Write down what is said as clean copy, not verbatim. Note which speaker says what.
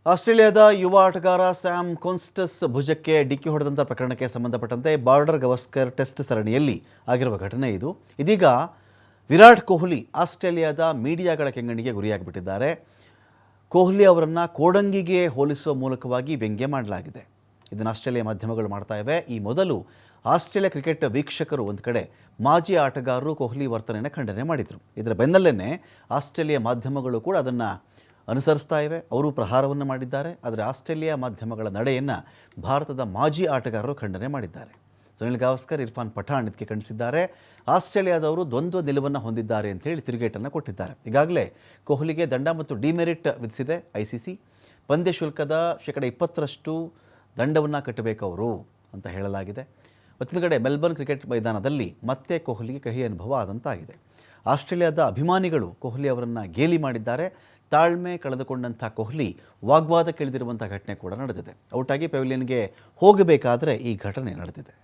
Speaker 1: ಆಸ್ಟ್ರೇಲಿಯಾದ ಯುವ ಆಟಗಾರ ಸ್ಯಾಮ್ ಕೊನ್ಸ್ಟಸ್ ಭುಜಕ್ಕೆ ಡಿಕ್ಕಿ ಹೊಡೆದಂಥ ಪ್ರಕರಣಕ್ಕೆ ಸಂಬಂಧಪಟ್ಟಂತೆ ಬಾರ್ಡರ್ ಗವಾಸ್ಕರ್ ಟೆಸ್ಟ್ ಸರಣಿಯಲ್ಲಿ ಆಗಿರುವ ಘಟನೆ ಇದು. ಇದೀಗ ವಿರಾಟ್ ಕೊಹ್ಲಿ ಆಸ್ಟ್ರೇಲಿಯಾದ ಮೀಡಿಯಾಗಳ ಕೆಂಗಣ್ಣಿಗೆ ಗುರಿಯಾಗಿಬಿಟ್ಟಿದ್ದಾರೆ. ಕೊಹ್ಲಿ ಅವರನ್ನು ಕೋಡಂಗಿಗೆ ಹೋಲಿಸುವ ಮೂಲಕವಾಗಿ ವ್ಯಂಗ್ಯ ಮಾಡಲಾಗಿದೆ. ಇದನ್ನು ಆಸ್ಟ್ರೇಲಿಯಾ ಮಾಧ್ಯಮಗಳು ಮಾಡ್ತಾ ಇವೆ. ಈ ಮೊದಲು ಆಸ್ಟ್ರೇಲಿಯಾ ಕ್ರಿಕೆಟ್ ವೀಕ್ಷಕರು ಒಂದು ಕಡೆ ಮಾಜಿ ಆಟಗಾರರು ಕೊಹ್ಲಿ ವರ್ತನೆಯನ್ನು ಖಂಡನೆ ಮಾಡಿದರು. ಇದರ ಬೆನ್ನಲ್ಲೇ ಆಸ್ಟ್ರೇಲಿಯಾ ಮಾಧ್ಯಮಗಳು ಕೂಡ ಅದನ್ನು ಅನುಸರಿಸ್ತಾ ಇವೆ. ಅವರು ಪ್ರಹಾರವನ್ನು ಮಾಡಿದ್ದಾರೆ. ಆದರೆ ಆಸ್ಟ್ರೇಲಿಯಾ ಮಾಧ್ಯಮಗಳ ನಡೆಯನ್ನು ಭಾರತದ ಮಾಜಿ ಆಟಗಾರರು ಖಂಡನೆ ಮಾಡಿದ್ದಾರೆ. ಸುನಿಲ್ ಗವಾಸ್ಕರ್, ಇರ್ಫಾನ್ ಪಠಾಣ್ ಇದಕ್ಕೆ ಖಂಡಿಸಿದ್ದಾರೆ. ಆಸ್ಟ್ರೇಲಿಯಾದವರು ದ್ವಂದ್ವ ನಿಲುವನ್ನು ಹೊಂದಿದ್ದಾರೆ ಅಂತ ಹೇಳಿ ತಿರುಗೇಟನ್ನು ಕೊಟ್ಟಿದ್ದಾರೆ. ಈಗಾಗಲೇ ಕೊಹ್ಲಿಗೆ ದಂಡ ಮತ್ತು ಡಿಮೆರಿಟ್ ವಿಧಿಸಿದೆ ICC. ಪಂದ್ಯ ಶುಲ್ಕದ 20% ದಂಡವನ್ನು ಕಟ್ಟಬೇಕು ಅವರು ಅಂತ ಹೇಳಲಾಗಿದೆ. ಮತ್ತೊಂದು ಕಡೆ ಮೆಲ್ಬರ್ನ್ ಕ್ರಿಕೆಟ್ ಮೈದಾನದಲ್ಲಿ ಮತ್ತೆ ಕೊಹ್ಲಿಗೆ ಕಹಿ ಅನುಭವ ಆದಂತಾಗಿದೆ. ಆಸ್ಟ್ರೇಲಿಯಾದ ಅಭಿಮಾನಿಗಳು ಕೊಹ್ಲಿ ಅವರನ್ನು ಗೇಲಿ ಮಾಡಿದ್ದಾರೆ. ತಾಳ್ಮೆ ಕಳೆದುಕೊಂಡಂಥ ಕೊಹ್ಲಿ ವಾಗ್ವಾದಕ್ಕೆ ಇಳಿದಿರುವಂಥ ಘಟನೆ ಕೂಡ ನಡೆದಿದೆ. ಔಟಾಗಿ ಪೆವಿಲಿಯನ್ಗೆ ಹೋಗಬೇಕಾದ್ರೆ ಈ ಘಟನೆ ನಡೆದಿದೆ.